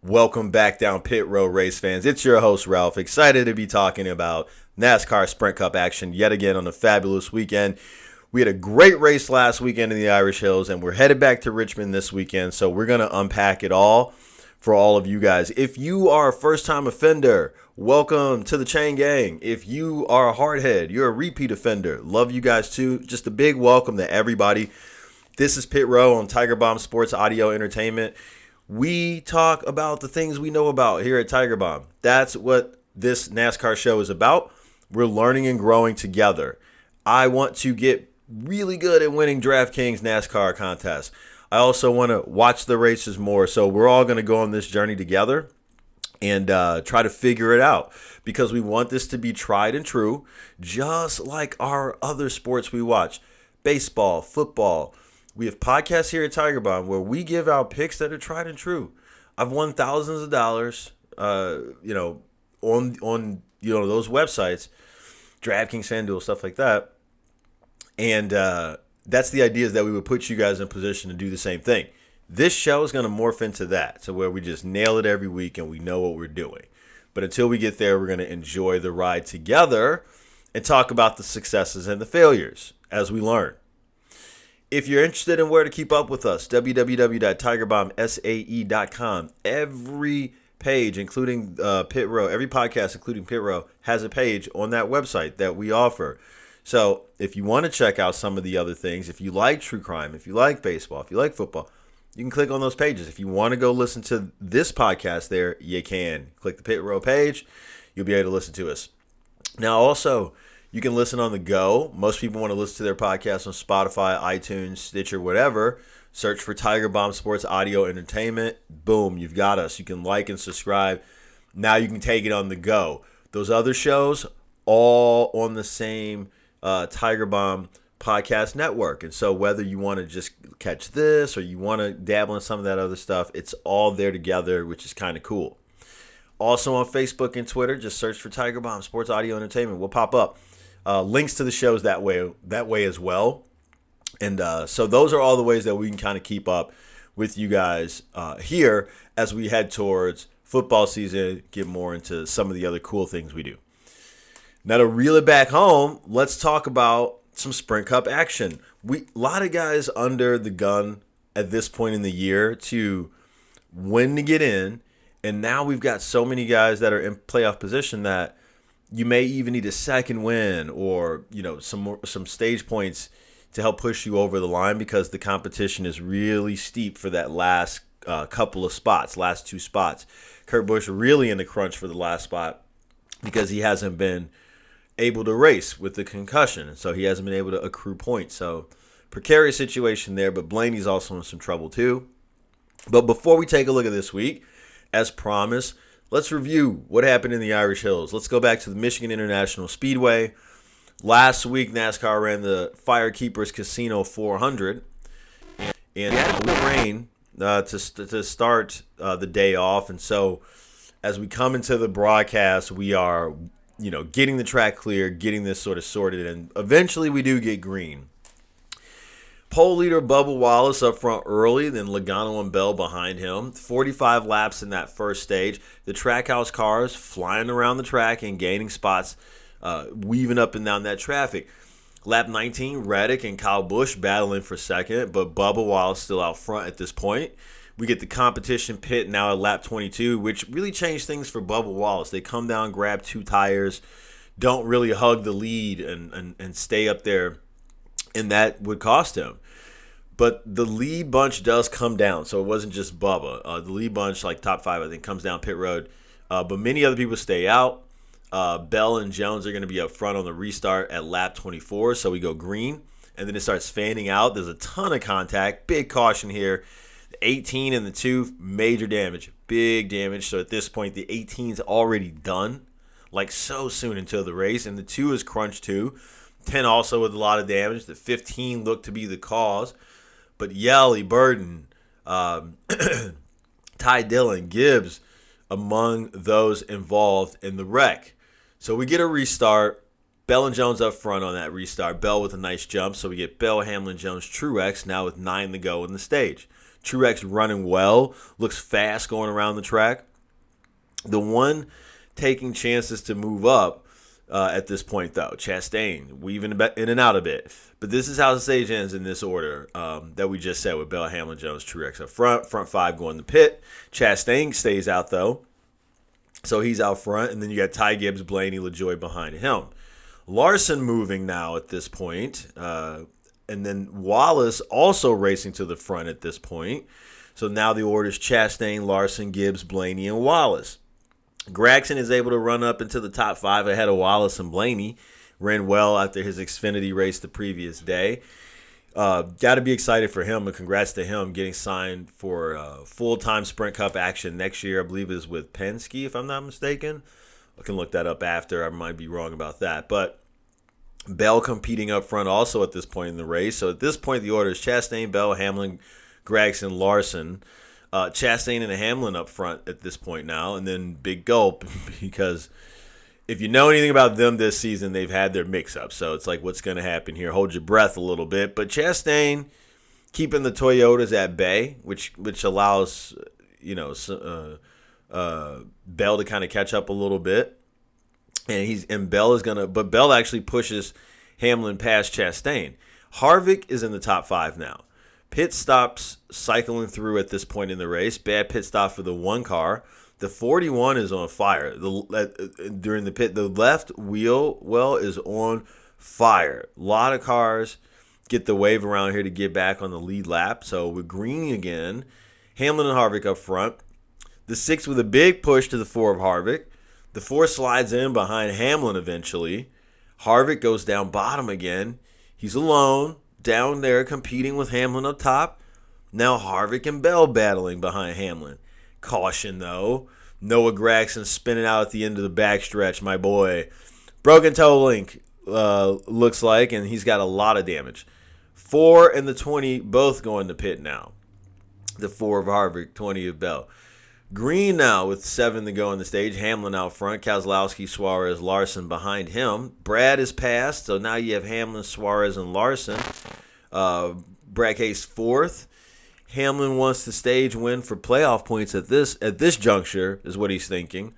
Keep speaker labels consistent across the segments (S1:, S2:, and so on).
S1: Welcome back down Pit Row, race fans. It's your host, Ralph. Excited to be talking about NASCAR Sprint Cup action yet again on a fabulous weekend. We had a great race last weekend in the Irish Hills, and we're headed back to Richmond this weekend, so we're going to unpack it all for all of you guys. If you are a first-time offender, welcome to the Chain Gang. If you are a hardhead, you're a repeat offender, love you guys too. Just a big welcome to everybody. This is Pit Row on Tiger Bomb Sports Audio Entertainment. We talk about the things we know about here at Tiger Bomb. That's what this NASCAR show is about. We're learning and growing together. I want to get really good at winning DraftKings NASCAR contests. I also want to watch the races more. So we're all going to go on this journey together and try to figure it out because we want this to be tried and true, just like our other sports we watch. Baseball, football. We have podcasts here at Tiger Bomb where we give out picks that are tried and true. I've won thousands of dollars, on those websites, DraftKings, FanDuel, stuff like that. And that's the idea, is that we would put you guys in position to do the same thing. This show is going to morph into that, so where we just nail it every week and we know what we're doing. But until we get there, we're going to enjoy the ride together and talk about the successes and the failures as we learn. If you're interested in where to keep up with us, www.tigerbombsae.com. Every page, including Pit Row, every podcast, including Pit Row, has a page on that website that we offer. So if you want to check out some of the other things, if you like true crime, if you like baseball, if you like football, you can click on those pages. If you want to go listen to this podcast there, you can. Click the Pit Row page. You'll be able to listen to us. Now, also, you can listen on the go. Most people want to listen to their podcast on Spotify, iTunes, Stitcher, whatever. Search for Tiger Bomb Sports Audio Entertainment. Boom, you've got us. You can like and subscribe. Now you can take it on the go. Those other shows, all on the same Tiger Bomb podcast network. And so whether you want to just catch this or you want to dabble in some of that other stuff, it's all there together, which is kind of cool. Also on Facebook and Twitter, just search for Tiger Bomb Sports Audio Entertainment. We'll pop up. Links to the shows that way as well. And so those are all the ways that we can kind of keep up with you guys here as we head towards football season, get more into some of the other cool things we do. Now to reel it back home, let's talk about some Sprint Cup action. A lot of guys under the gun at this point in the year to when to get in. And now we've got so many guys that are in playoff position that you may even need a second win or, some stage points to help push you over the line because the competition is really steep for that last couple of spots, last two spots. Kurt Busch really in the crunch for the last spot because he hasn't been able to race with the concussion, and so he hasn't been able to accrue points. So precarious situation there, but Blaney's also in some trouble too. But before we take a look at this week, as promised, let's review what happened in the Irish Hills. Let's go back to the Michigan International Speedway. Last week, NASCAR ran the Firekeepers Casino 400. And had a rain to start the day off. And so as we come into the broadcast, we are, getting the track clear, getting this sort of sorted. And eventually we do get green. Pole leader Bubba Wallace up front early, then Logano and Bell behind him. 45 laps in that first stage. The Trackhouse cars flying around the track and gaining spots, weaving up and down that traffic. Lap 19, Reddick and Kyle Busch battling for second, but Bubba Wallace still out front at this point. We get the competition pit now at lap 22, which really changed things for Bubba Wallace. They come down, grab two tires, don't really hug the lead and stay up there, and that would cost him. But the lead bunch does come down, so it wasn't just Bubba. The lead bunch, like top five, I think, comes down pit road. But many other people stay out. Bell and Jones are going to be up front on the restart at lap 24, so we go green. And then it starts fanning out. There's a ton of contact. Big caution here. The 18 and the 2, major damage. Big damage. So at this point, the 18's already done, like so soon until the race. And the 2 is crunched too. 10 also with a lot of damage. The 15 looked to be the cause. But Yelly, Burton, Ty Dillon, Gibbs, among those involved in the wreck. So we get a restart. Bell and Jones up front on that restart. Bell with a nice jump. So we get Bell, Hamlin, Jones, Truex now with 9 to go in the stage. Truex running well, looks fast going around the track. The one taking chances to move up at this point, though, Chastain, weaving in and out a bit. But this is how the stage ends in this order that we just said with Bell, Hamlin, Jones, Truex up front 5 going to pit. Chastain stays out, though, so he's out front. And then you got Ty Gibbs, Blaney, LaJoie behind him. Larson moving now at this point. And then Wallace also racing to the front at this point. So now the order is Chastain, Larson, Gibbs, Blaney, and Wallace. Gragson is able to run up into the top 5 ahead of Wallace and Blaney. Ran well after his Xfinity race the previous day. Got to be excited for him, and congrats to him getting signed for full-time Sprint Cup action next year. I believe it is with Penske, if I'm not mistaken. I can look that up after. I might be wrong about that. But Bell competing up front also at this point in the race. So at this point, the order is Chastain, Bell, Hamlin, Gragson, Larson. Chastain and Hamlin up front at this point now, and then big gulp because if you know anything about them this season, they've had their mix-ups. So it's like, what's going to happen here? Hold your breath a little bit. But Chastain keeping the Toyotas at bay, which allows Bell to kind of catch up a little bit, and Bell is gonna, but Bell actually pushes Hamlin past Chastain. Harvick is in the top 5 now. Pit stops cycling through at this point in the race. Bad pit stop for the 1 car. The 41 is on fire. During the pit, the left wheel well is on fire. A lot of cars get the wave around here to get back on the lead lap. So we're green again. Hamlin and Harvick up front. The 6 with a big push to the 4 of Harvick. The 4 slides in behind Hamlin eventually. Harvick goes down bottom again. He's alone down there competing with Hamlin up top. Now Harvick and Bell battling behind Hamlin. Caution, though. Noah Gragson spinning out at the end of the backstretch, my boy. Broken toe link, looks like, and he's got a lot of damage. 4 and the 20 both going to pit now. The 4 of Harvick, 20 of Bell. Green now with 7 to go on the stage. Hamlin out front. Keselowski, Suarez, Larson behind him. Brad is passed, so now you have Hamlin, Suarez, and Larson. Brad Case 4th. Hamlin wants the stage win for playoff points at this juncture, is what he's thinking.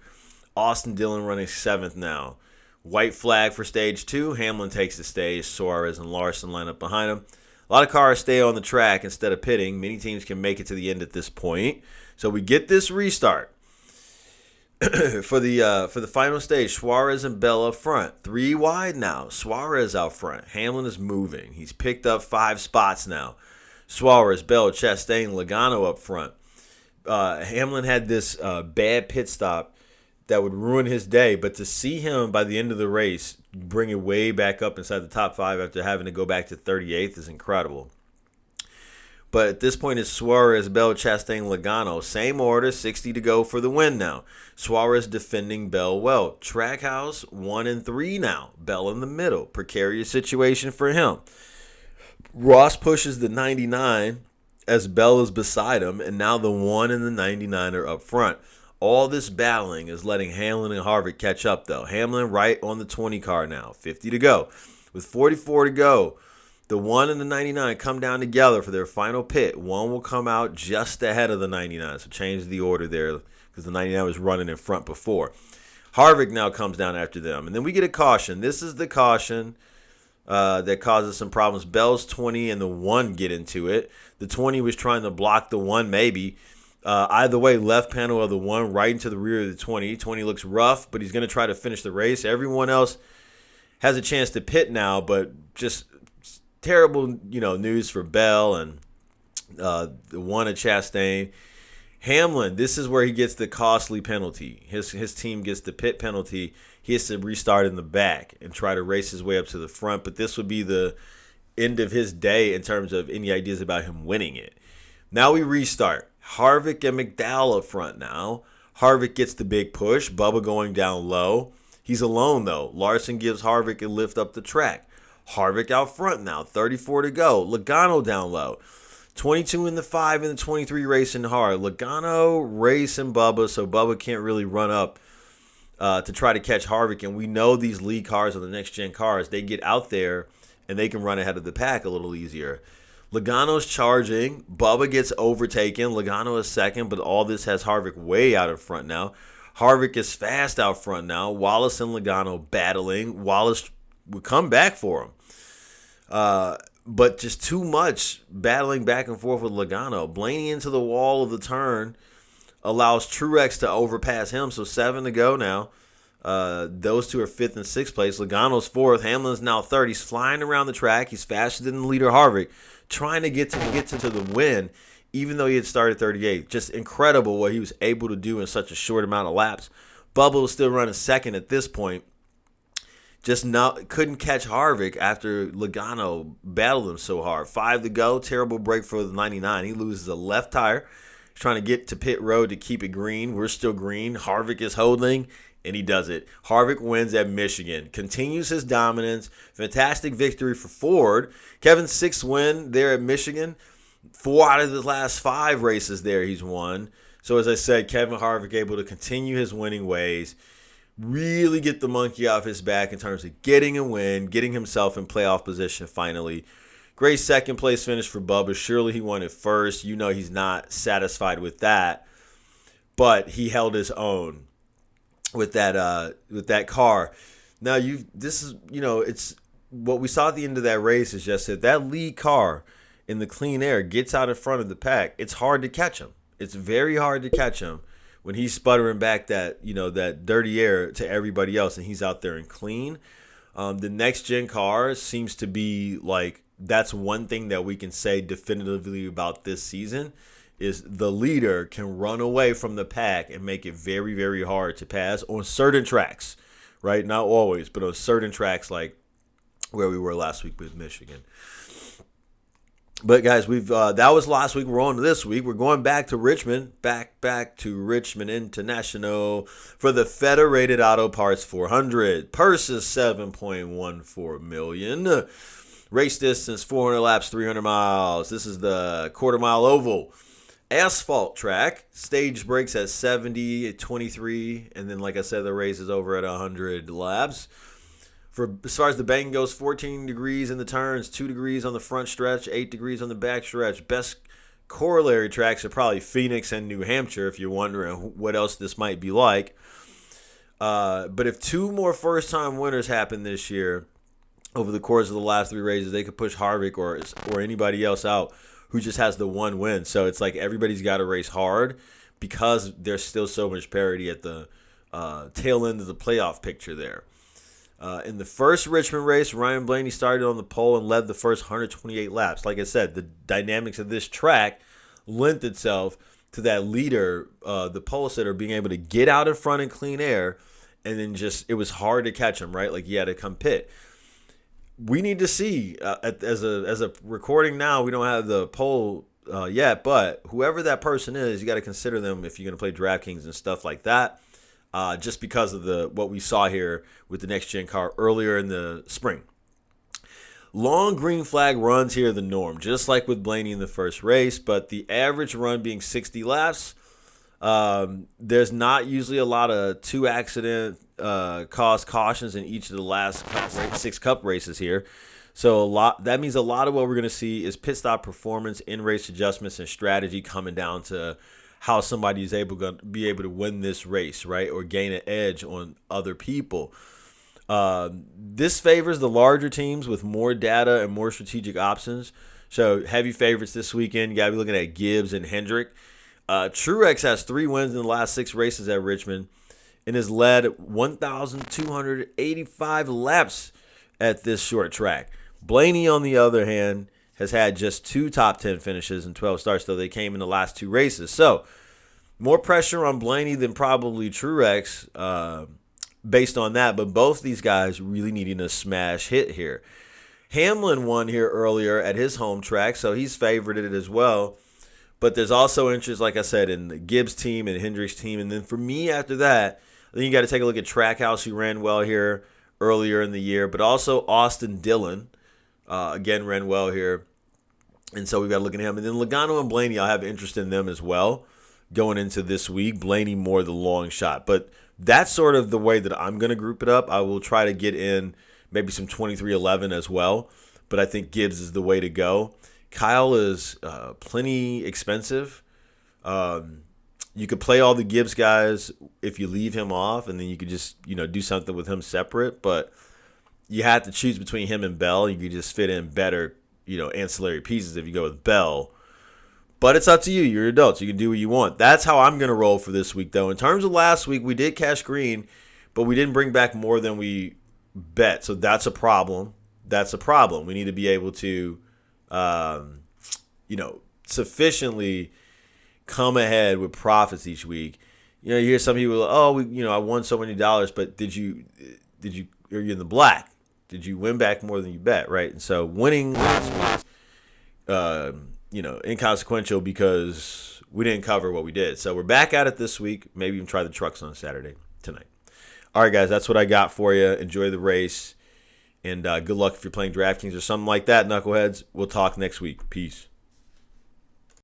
S1: Austin Dillon running 7th now. White flag for stage 2. Hamlin takes the stage. Suarez and Larson line up behind him. A lot of cars stay on the track instead of pitting. Many teams can make it to the end at this point. So we get this restart for the final stage. Suarez and Bell up front. 3 wide now. Suarez out front. Hamlin is moving. He's picked up 5 spots now. Suarez, Bell, Chastain, Logano up front. Hamlin had this bad pit stop that would ruin his day, but to see him by the end of the race bring it way back up inside the top 5 after having to go back to 38th is incredible. But at this point, it's Suarez, Bell, Chastain, Logano. Same order, 60 to go for the win now. Suarez defending Bell well. Trackhouse 1 and 3 now. Bell in the middle. Precarious situation for him. Ross pushes the 99 as Bell is beside him, and now the 1 and the 99 are up front. All this battling is letting Hamlin and Harvick catch up, though. Hamlin right on the 20 car now. 50 to go. With 44 to go, the 1 and the 99 come down together for their final pit. 1 will come out just ahead of the 99, so change the order there because the 99 was running in front before. Harvick now comes down after them, and then we get a caution. This is the caution that causes some problems. Bell's 20 and the 1 get into it. The 20 was trying to block the 1 maybe. Either way, left panel of the 1 right into the rear of the 20. 20 looks rough, but he's going to try to finish the race. Everyone else has a chance to pit now, but just terrible, news for Bell and the 1 at Chastain. Hamlin, this is where he gets the costly penalty. His team gets the pit penalty. He has to restart in the back and try to race his way up to the front, but this would be the end of his day in terms of any ideas about him winning it. Now we restart. Harvick and McDowell up front now. Harvick gets the big push. Bubba going down low. He's alone, though. Larson gives Harvick a lift up the track. Harvick out front now. 34 to go. Logano down low. 22 in the 5 and the 23 racing hard. Logano racing Bubba, so Bubba can't really run up to try to catch Harvick. And we know these lead cars are the next-gen cars. They get out there, and they can run ahead of the pack a little easier. Logano's charging. Bubba gets overtaken. Logano is second, but all this has Harvick way out in front now. Harvick is fast out front now. Wallace and Logano battling. Wallace would come back for him. But just too much battling back and forth with Logano. Blaney into the wall of the turn allows Truex to overpass him. So 7 to go now. Those two are 5th and 6th place. Logano's 4th. Hamlin's now 3rd. He's flying around the track. He's faster than the leader Harvick, trying to get to the win, even though he had started 38th. Just incredible what he was able to do in such a short amount of laps. Bubba was still running 2nd at this point. Just couldn't catch Harvick after Logano battled him so hard. 5 to go. Terrible break for the 99. He loses a left tire. He's trying to get to pit road to keep it green. We're still green. Harvick is holding, and he does it. Harvick wins at Michigan. Continues his dominance. Fantastic victory for Ford. Kevin's 6th win there at Michigan. 4 out of the last 5 races there he's won. So as I said, Kevin Harvick able to continue his winning ways. Really get the monkey off his back in terms of getting a win, getting himself in playoff position finally. Great 2nd place finish for Bubba. Surely he won it first. You know he's not satisfied with that. But he held his own with that car. Now it's what we saw at the end of that race is just that lead car in the clean air gets out in front of the pack. It's hard to catch him. It's very hard to catch him when he's sputtering back that dirty air to everybody else and he's out there in clean. The next gen car seems to be like, that's one thing that we can say definitively about this season is the leader can run away from the pack and make it very, very hard to pass on certain tracks, right? Not always, but on certain tracks like where we were last week with Michigan. But guys, that was last week. We're on to this week. We're going back to Richmond, back to Richmond International for the Federated Auto Parts 400. Purse is $7.14 million. Race distance 400 laps, 300 miles. This is the quarter-mile oval. Asphalt track. Stage breaks at 70, at 23, and then, like I said, the race is over at 100 laps. As far as the banking goes, 14 degrees in the turns, 2 degrees on the front stretch, 8 degrees on the back stretch. Best corollary tracks are probably Phoenix and New Hampshire, if you're wondering what else this might be like. But if 2 more first-time winners happen this year over the course of the last 3 races, they could push Harvick or anybody else out who just has the 1 win. So it's like everybody's got to race hard because there's still so much parity at the tail end of the playoff picture there. In the first Richmond race, Ryan Blaney started on the pole and led the first 128 laps. Like I said, the dynamics of this track lent itself to that leader, the pole sitter, being able to get out in front in clean air, and then it was hard to catch him, right? Like he had to come pit. We need to see, as a recording now, we don't have the poll yet, but whoever that person is, you got to consider them if you're going to play DraftKings and stuff like that. Just because of what we saw here with the next-gen car earlier in the spring. Long green flag runs here are the norm, just like with Blaney in the first race, but the average run being 60 laps, there's not usually a lot of 2 accident caused cautions in each of the last 6 Cup races here. So that means a lot of what we're going to see is pit stop performance, in-race adjustments, and strategy coming down to how somebody is able to win this race, right, or gain an edge on other people. This favors the larger teams with more data and more strategic options. So heavy favorites this weekend. You got to be looking at Gibbs and Hendrick. Truex has 3 wins in the last 6 races at Richmond and has led 1,285 laps at this short track. Blaney, on the other hand, has had just 2 top 10 finishes and 12 starts, though they came in the last 2 races. So more pressure on Blaney than probably Truex based on that, but both these guys really needing a smash hit here. Hamlin won here earlier at his home track, so he's favorited as well. But there's also interest, like I said, in the Gibbs team and Hendrick's team. And then for me after that, I think you got to take a look at Trackhouse, who ran well here earlier in the year, but also Austin Dillon. Again, ran well here. And so we've got to look at him. And then Logano and Blaney, I'll have interest in them as well going into this week. Blaney more the long shot. But that's sort of the way that I'm going to group it up. I will try to get in maybe some 23-11 as well. But I think Gibbs is the way to go. Kyle is plenty expensive. You could play all the Gibbs guys if you leave him off, and then you could just, do something with him separate. But you have to choose between him and Bell. You could just fit in better, ancillary pieces if you go with Bell. But it's up to you. You're adults. You can do what you want. That's how I'm going to roll for this week, though. In terms of last week, we did cash green, but we didn't bring back more than we bet. So that's a problem. We need to be able to, sufficiently come ahead with profits each week. You hear some people, I won so many dollars, but are you in the black? Did you win back more than you bet, right? And so winning last week, inconsequential because we didn't cover what we did. So we're back at it this week. Maybe even try the trucks on Saturday tonight. All right, guys, that's what I got for you. Enjoy the race, and good luck if you're playing DraftKings or something like that, knuckleheads. We'll talk next week. Peace.